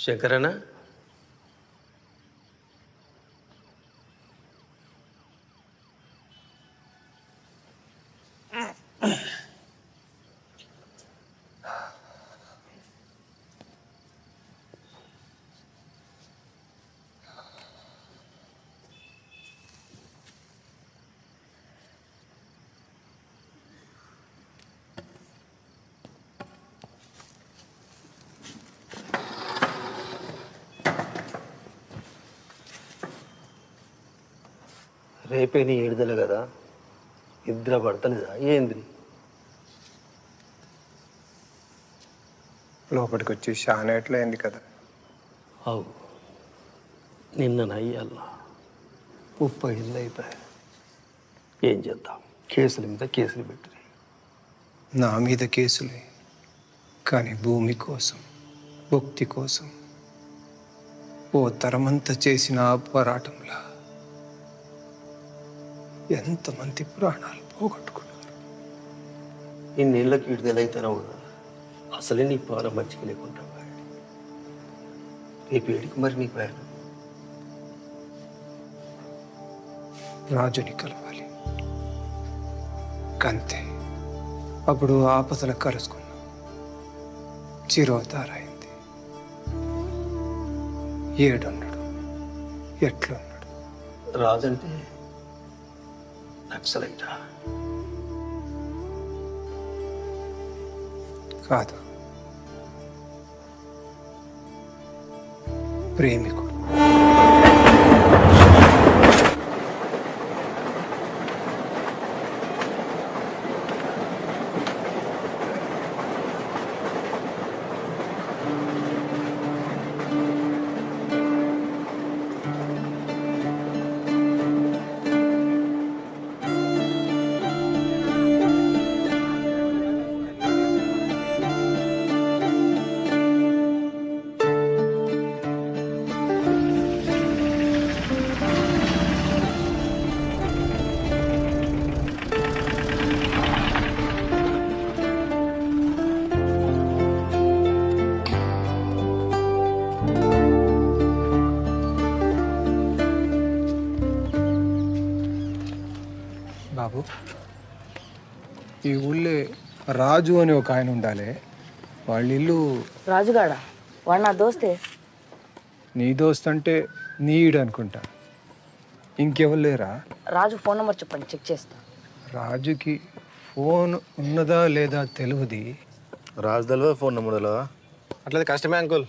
శంకరన్న రేపే నీ ఏడుదల కదా, నిద్ర పడతలేదా ఏంది? లోపలికి వచ్చి చాలా ఎట్లయింది కదా. అవు నిన్న నయ్యాల 30 ఏళ్ళు అయిపోయాయి. ఏం చేద్దాం, కేసుల మీద కేసులు పెట్టి. నా మీద కేసులే, కానీ భూమి కోసం, భక్తి కోసం ఓ తరమంతా చేసిన ఆ పోరాటంలా ఎంతమంది ప్రాణాలు పోగొట్టుకున్నారు. ఇన్నేళ్ళకి విడుదలైతున్నావు కదా, అసలే నీ పాల మంచిగా లేకుండా రేపు ఏడికి మరి నీ ప్రయాణం? రాజుని కలవాలి కంతే. అప్పుడు ఆపదలు కలుసుకున్నాం, చిరోతారైంది. ఏడున్నాడు, ఎట్లున్నాడు? రాజంటే నక్సలైటా? కాదు, ప్రేమికుడు. బాబు, ఈ ఊళ్ళో రాజు అని ఒక ఆయన ఉండాలి. వాళ్ళ ఇల్లు. రాజుగాడ వాడు నా దోస్తే. నీ దోస్త్ అంటే నీడు అనుకుంటా. ఇంకెవరు లేరా? రాజు ఫోన్ నెంబర్ చెప్పండి, చెక్ చేస్తా. రాజుకి ఫోన్ ఉన్నదా లేదా తెలియదు. రాజు తెలియదు, ఫోన్ నెంబర్ తెలియదా? అట్లది కష్టమే అంకుల్.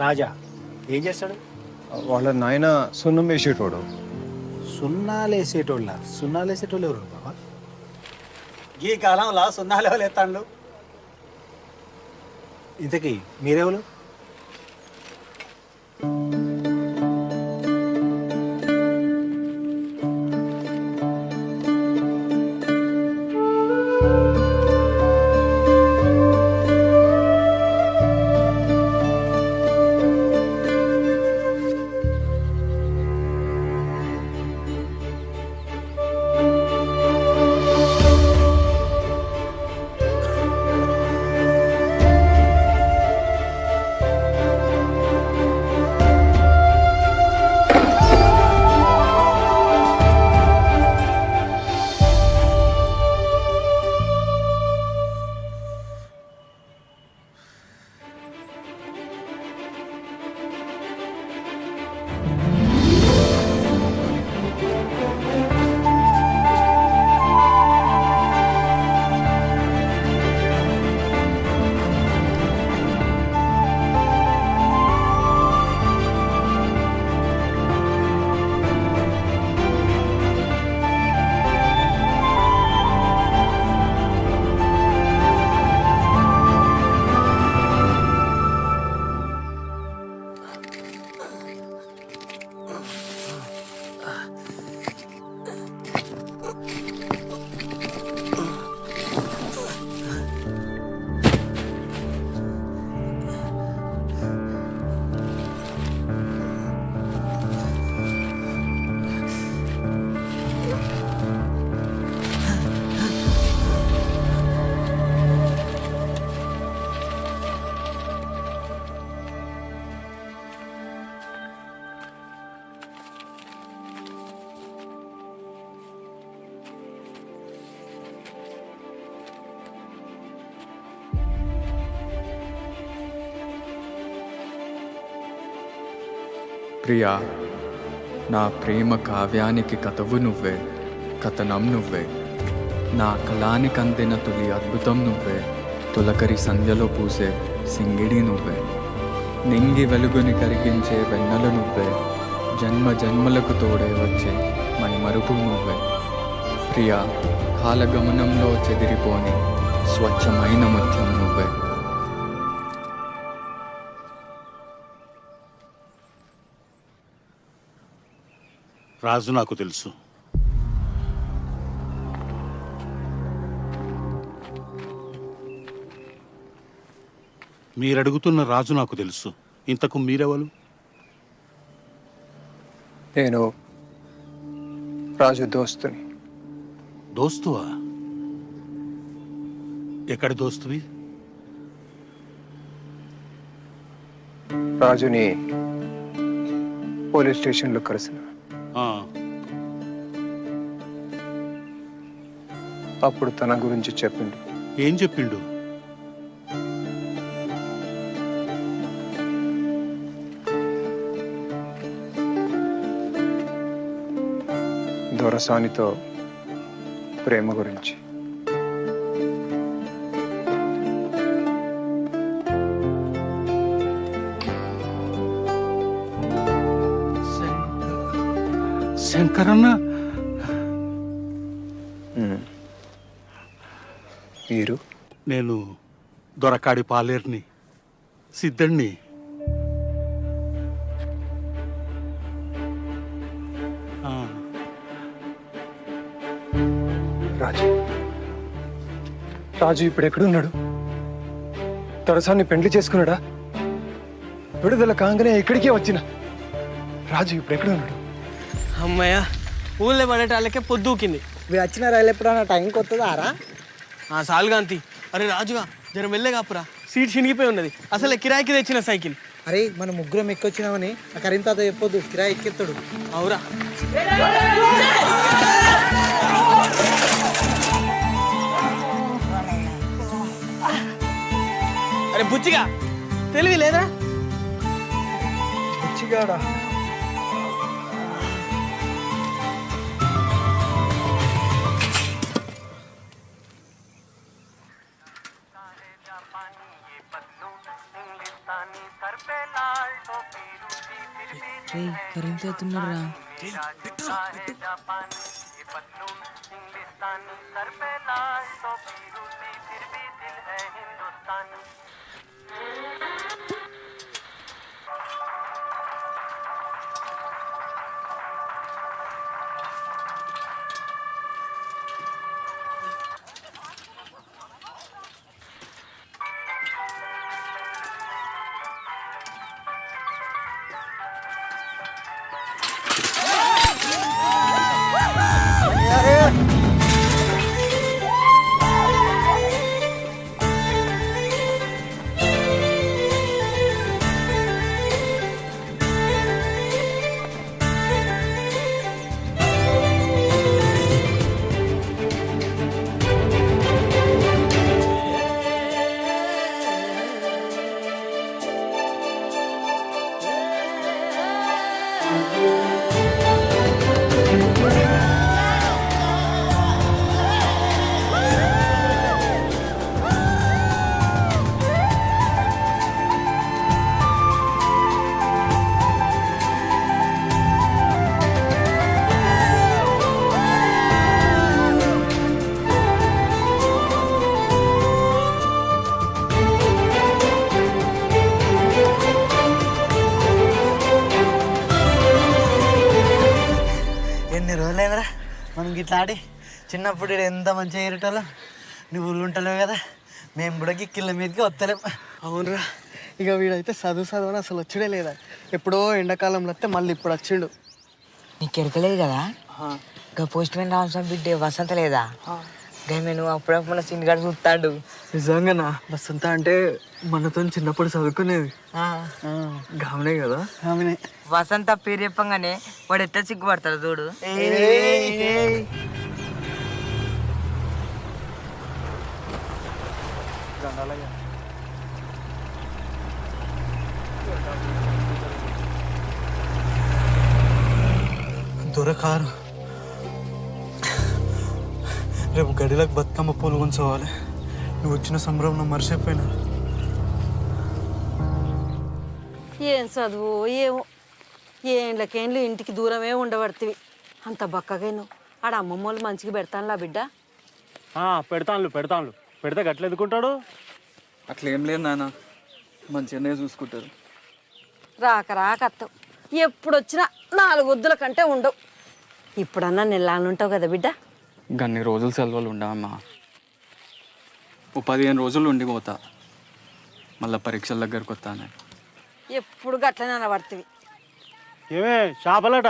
రాజా ఏం చేస్తాడు? వాళ్ళ నాయన సున్నం వేసేటోడు. సున్నాలేసేటోళ్ళు ఎవరు బాబా? ఈ కాలంలో సున్నాలు ఎవరు ఎత్తాండు? ఇంతకీ మీరెవరు? ప్రియా, నా ప్రేమ కావ్యానికి కథవు నువ్వే, కథనం నువ్వే. నా కళానికి అందిన తొలి అద్భుతం నువ్వే, తొలకరి సంధ్యలో పూసే సింగిడి నువ్వే. నింగి వెలుగుని కరిగించే వెన్నెల నువ్వే, జన్మ జన్మలకు తోడే వచ్చే మణిమరుపు నువ్వే. ప్రియా, కాలగమనంలో చెదిరిపోని స్వచ్ఛమైన మధ్యం నువ్వే. రాజు నాకు తెలుసు. మీరడుగుతున్న రాజు నాకు తెలుసు. ఇంతకు మీరెవరు? నేను రాజు దోస్తుని. దోస్తువా? ఎక్కడి దోస్తువి? రాజుని పోలీస్ స్టేషన్లో కలిసిన. ఆ, అప్పుడు తన గురించి చెప్పిండు. ఏం చెప్పిండు? దొరసానితో ప్రేమ గురించి. శంకరన్న? మీరు? నేను దొరకాడి పాలేర్ని, సిద్ధుణ్ణి. రాజు రాజు ఇప్పుడు ఎక్కడున్నాడు? దొరసాన్ని పెండ్లి చేసుకున్నాడా? విడుదల కాగానే ఇక్కడికే వచ్చిన రాజు ఇప్పుడు ఎక్కడున్నాడు? అమ్మయ్య, ఊళ్ళో పడేటాళ్ళకే పొద్దుకింది. మీరు వచ్చిన రైలు ఎప్పుడన్నా టైంకి వస్తుందారా? సాల్గాంతి. అరే రాజుగా, జర మెల్లగాపురా, సీట్ చినిగిపోయి ఉన్నది. అసలు కిరాయికి తెచ్చిన సైకిల్. అరే మనం ముగ్గురం ఎక్కొచ్చినామని ఆ కరీంతాత చెప్పొద్దు, కిరాయి ఎక్కెత్తాడు. అవురా? అరే బుచ్చిగా, తెలివి లేదా? బుచ్చిగాడా? ఎన్ని రోజులైందిరా మనం గిట్లా ఆడి. చిన్నప్పుడు ఎంత మంచిగా ఏరేటోళ్ళం. నువ్వు ఊళ్ళు ఉంటలేవు కదా, మేము కూడా గిక్కిళ్ళ మీదకి వస్తలేం. అవునరా, ఇక వీడైతే చదువు అని అసలు వచ్చుడే లేదా. ఎప్పుడో ఎండాకాలంలో వస్తే మళ్ళీ ఇప్పుడు వచ్చిండు. నీకు ఎరకలేదు కదా, ఇంకా పోస్ట్ మ్యాన్ రామస్వామి బిడ్డే వసంత లేదా? గమే నువ్వు అప్పుడప్పుడు సీన్ గారు చూస్తాడు. నిజంగానా? వసంత అంటే మనతో చిన్నప్పుడు చదువుకునేది. గామనే కదా? గామనే. వసంత పేరు చెప్పంగానే వాడు ఎట్లా సిగ్గుపడతాడు చూడు. దొరకారు. రేపు గడిలకు బతుకమ్మ పూలు ఉంచవాలి. నువ్వు వచ్చిన సంబరం మర్చిపోయినా. ఏం చదువు ఏమో, ఏండ్లకేండ్లు ఇంటికి దూరమే ఉండబడుతుంది. అంత బక్కగా నువ్వు ఆడ అమ్మమ్మ వాళ్ళు మంచిగా పెడతానులా బిడ్డ. పెడతాను పెడితే గట్ల ఎదుకుంటాడు. అట్లేం లేదు నాన్న, మంచిగానే చూసుకుంటారు. రాక అత్తవు, ఎప్పుడు వచ్చినా 4 వద్దుల కంటే ఉండవు. ఇప్పుడన్నా నెల్లానుంటావు కదా బిడ్డ. గన్ని రోజులు సెలవులు ఉండవమ్మా. 15 రోజులు ఉండిపోతా, మళ్ళీ పరీక్షల దగ్గరకు వస్తాను. ఎప్పుడు గట్లనే అనబడుతుంది. ఏమే చేపలట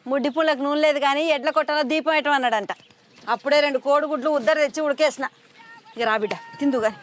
ముడ్డి పుళ్ళకి నూనె లేదు కానీ ఎడ్ల కొట్టలో దీపం పెట్టమన్నాడంట. అప్పుడే 2 కోడిగుడ్లు ఉద్దరు తెచ్చి ఉడికేసిన. ఇక రా బిడ్డ తిందు కానీ.